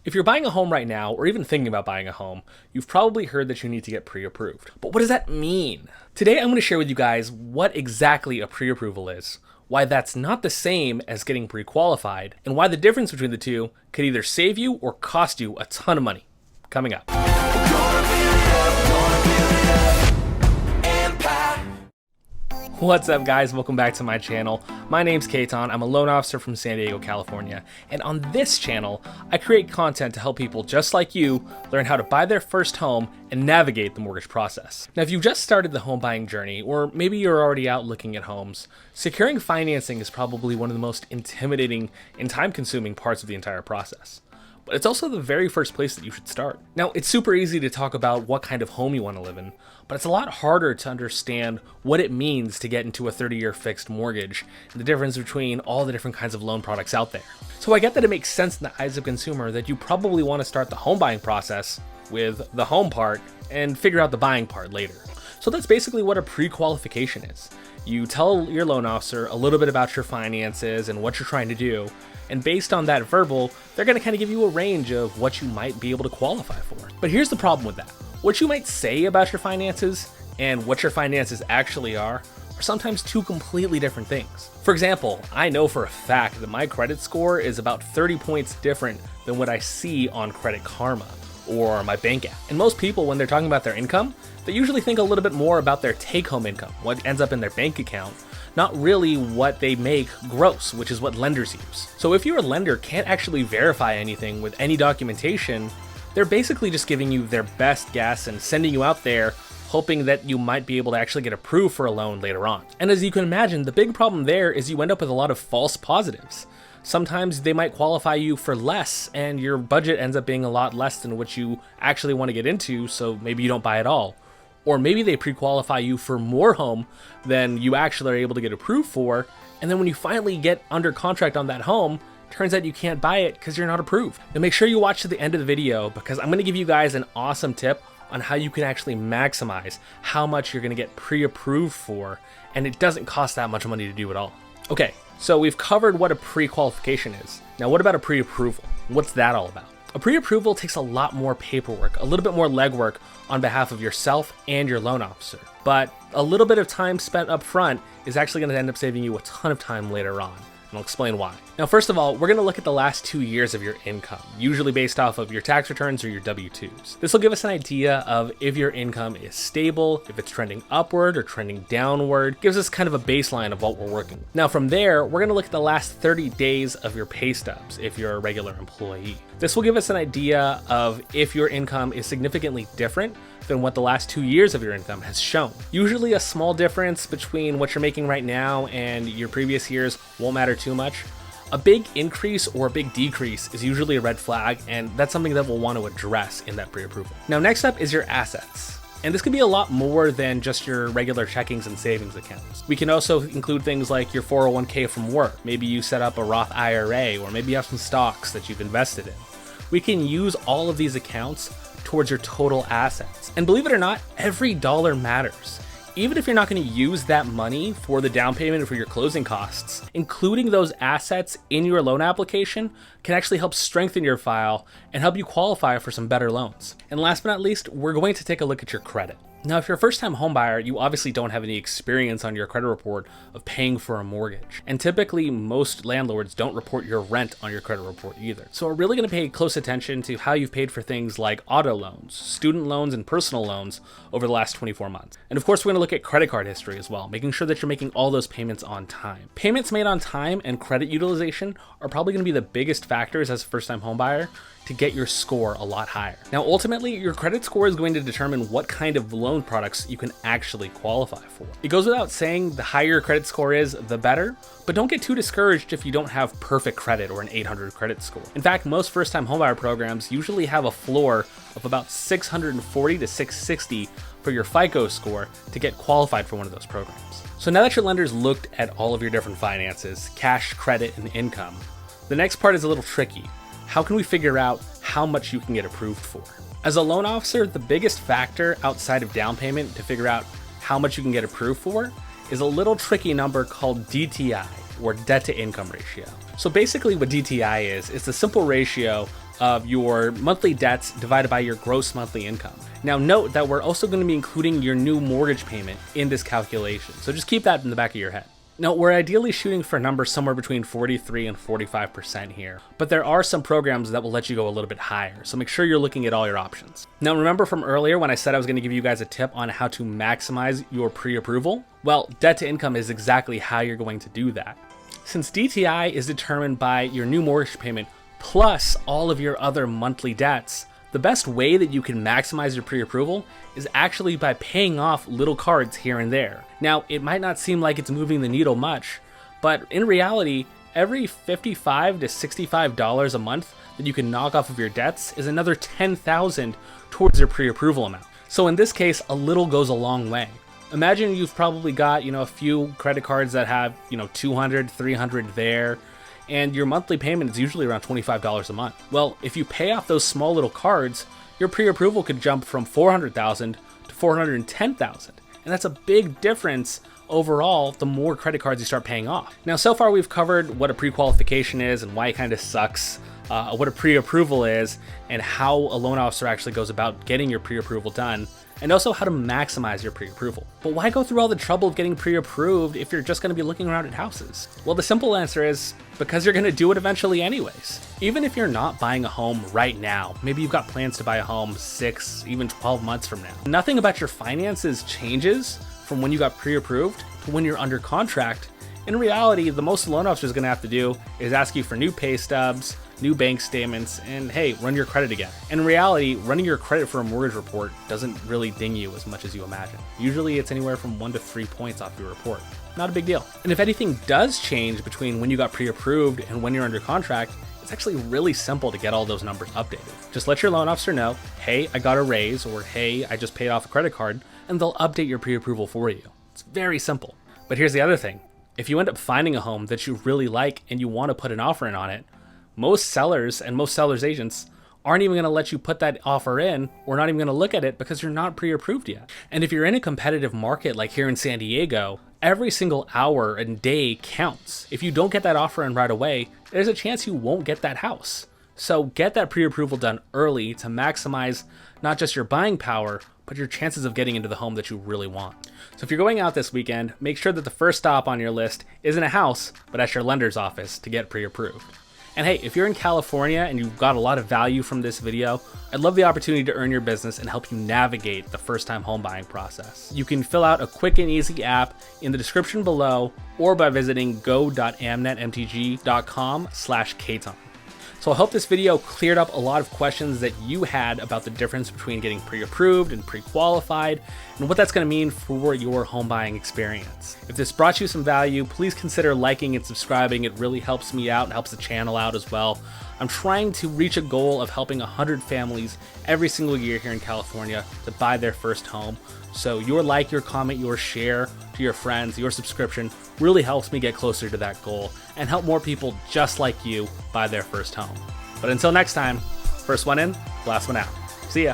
If you're buying a home right now, or even thinking about buying a home, you've probably heard that you need to get pre-approved. But what does that mean? Today I'm going to share with you guys what exactly a pre-approval is, why that's not the same as getting pre-qualified, and why the difference between the two could either save you or cost you a ton of money. Coming up. What's up, guys? Welcome back to my channel. My name's Caton. I'm a loan officer from San Diego, California. And on this channel, I create content to help people just like you learn how to buy their first home and navigate the mortgage process. Now, if you've just started the home buying journey, or maybe you're already out looking at homes, securing financing is probably one of the most intimidating and time-consuming parts of the entire process. But it's also the very first place that you should start. Now, it's super easy to talk about what kind of home you want to live in, but it's a lot harder to understand what it means to get into a 30-year fixed mortgage and the difference between all the different kinds of loan products out there. So I get that it makes sense in the eyes of a consumer that you probably want to start the home buying process with the home part and figure out the buying part later. So that's basically what a pre-qualification is. You tell your loan officer a little bit about your finances and what you're trying to do, and based on that verbal, they're going to kind of give you a range of what you might be able to qualify for. But here's the problem with that. What you might say about your finances and what your finances actually are sometimes two completely different things. For example, I know for a fact that my credit score is about 30 points different than what I see on Credit Karma or my bank app. And most people, when they're talking about their income, they usually think a little bit more about their take-home income, what ends up in their bank account, not really what they make gross, which is what lenders use. So if your lender can't actually verify anything with any documentation, they're basically just giving you their best guess and sending you out there hoping that you might be able to actually get approved for a loan later on. And as you can imagine, the big problem there is you end up with a lot of false positives. Sometimes they might qualify you for less and your budget ends up being a lot less than what you actually want to get into, so maybe you don't buy at all. Or maybe they pre-qualify you for more home than you actually are able to get approved for, and then when you finally get under contract on that home, turns out you can't buy it because you're not approved. Now make sure you watch to the end of the video because I'm going to give you guys an awesome tip on how you can actually maximize how much you're going to get pre-approved for, and it doesn't cost that much money to do it all. Okay, so we've covered what a pre-qualification is. Now what about a pre-approval? What's that all about? A pre-approval takes a lot more paperwork, a little bit more legwork on behalf of yourself and your loan officer. But a little bit of time spent up front is actually going to end up saving you a ton of time later on. And I'll explain why. Now, first of all, we're going to look at the last 2 years of your income, usually based off of your tax returns or your W-2s. This will give us an idea of if your income is stable, if it's trending upward or trending downward, gives us kind of a baseline of what we're working with. Now, from there, we're going to look at the last 30 days of your pay stubs if you're a regular employee. This will give us an idea of if your income is significantly different than what the last 2 years of your income has shown. Usually a small difference between what you're making right now and your previous years won't matter too much. A big increase or a big decrease is usually a red flag, and that's something that we'll want to address in that pre-approval. Now, next up is your assets. And this can be a lot more than just your regular checkings and savings accounts. We can also include things like your 401k from work. Maybe you set up a Roth IRA, or maybe you have some stocks that you've invested in. We can use all of these accounts towards your total assets. And believe it or not, every dollar matters. Even if you're not going to use that money for the down payment or for your closing costs, including those assets in your loan application can actually help strengthen your file and help you qualify for some better loans. And last but not least, we're going to take a look at your credit. Now, if you're a first-time homebuyer, you obviously don't have any experience on your credit report of paying for a mortgage. And typically, most landlords don't report your rent on your credit report either. So we're really going to pay close attention to how you've paid for things like auto loans, student loans, and personal loans over the last 24 months. And of course, we're going to look at credit card history as well, making sure that you're making all those payments on time. Payments made on time and credit utilization are probably going to be the biggest factors as a first-time homebuyer to get your score a lot higher. Now, ultimately, your credit score is going to determine what kind of loan products you can actually qualify for. It goes without saying the higher your credit score is, the better, but don't get too discouraged if you don't have perfect credit or an 800 credit score. In fact, most first-time homebuyer programs usually have a floor of about 640 to 660 for your FICO score to get qualified for one of those programs. So now that your lender's looked at all of your different finances, cash, credit, and income, the next part is a little tricky. How can we figure out how much you can get approved for? As a loan officer, the biggest factor outside of down payment to figure out how much you can get approved for is a little tricky number called DTI, or debt to income ratio. So basically what DTI is, it's the simple ratio of your monthly debts divided by your gross monthly income. Now note that we're also going to be including your new mortgage payment in this calculation, so just keep that in the back of your head. Now, we're ideally shooting for numbers somewhere between 43 and 45% here, but there are some programs that will let you go a little bit higher, so make sure you're looking at all your options. Now, remember from earlier when I said I was going to give you guys a tip on how to maximize your pre-approval? Well, debt to income is exactly how you're going to do that. Since DTI is determined by your new mortgage payment plus all of your other monthly debts, the best way that you can maximize your pre-approval is actually by paying off little cards here and there. Now, it might not seem like it's moving the needle much, but in reality, every $55 to $65 a month that you can knock off of your debts is another $10,000 towards your pre-approval amount. So in this case, a little goes a long way. Imagine you've probably got, a few credit cards that have, 200, 300 there, and your monthly payment is usually around $25 a month. Well, if you pay off those small little cards, your pre-approval could jump from $400,000 to $410,000. And that's a big difference overall the more credit cards you start paying off. Now, so far we've covered what a pre-qualification is and why it kind of sucks, what a pre-approval is, and how a loan officer actually goes about getting your pre-approval done, and also how to maximize your pre-approval. But why go through all the trouble of getting pre-approved if you're just going to be looking around at houses? Well, the simple answer is because you're going to do it eventually anyways. Even if you're not buying a home right now, maybe you've got plans to buy a home 6, even 12 months from now. Nothing about your finances changes from when you got pre-approved to when you're under contract. In reality, the most a loan officer is going to have to do is ask you for new pay stubs, new bank statements, and hey, run your credit again. In reality, running your credit for a mortgage report doesn't really ding you as much as you imagine. Usually it's anywhere from 1 to 3 points off your report. Not a big deal. And if anything does change between when you got pre-approved and when you're under contract, it's actually really simple to get all those numbers updated. Just let your loan officer know, hey, I got a raise, or hey, I just paid off a credit card, and they'll update your pre-approval for you. It's very simple. But here's the other thing. If you end up finding a home that you really like and you want to put an offer in on it, most sellers and most sellers agents aren't even going to let you put that offer in, or not even going to look at it because you're not pre-approved yet. And if you're in a competitive market like here in San Diego, every single hour and day counts. If you don't get that offer in right away, there's a chance you won't get that house. So get that pre-approval done early to maximize not just your buying power, but your chances of getting into the home that you really want. So if you're going out this weekend, make sure that the first stop on your list isn't a house, but at your lender's office to get pre-approved. And hey, if you're in California and you've got a lot of value from this video, I'd love the opportunity to earn your business and help you navigate the first-time home buying process. You can fill out a quick and easy app in the description below or by visiting go.amnetmtg.com/Caton. So I hope this video cleared up a lot of questions that you had about the difference between getting pre-approved and pre-qualified and what that's going to mean for your home buying experience. If this brought you some value, please consider liking and subscribing. It really helps me out and helps the channel out as well. I'm trying to reach a goal of helping 100 families every single year here in California to buy their first home. So your like, your comment, your share to your friends, your subscription really helps me get closer to that goal and help more people just like you buy their first home. But until next time, first one in, last one out. See ya.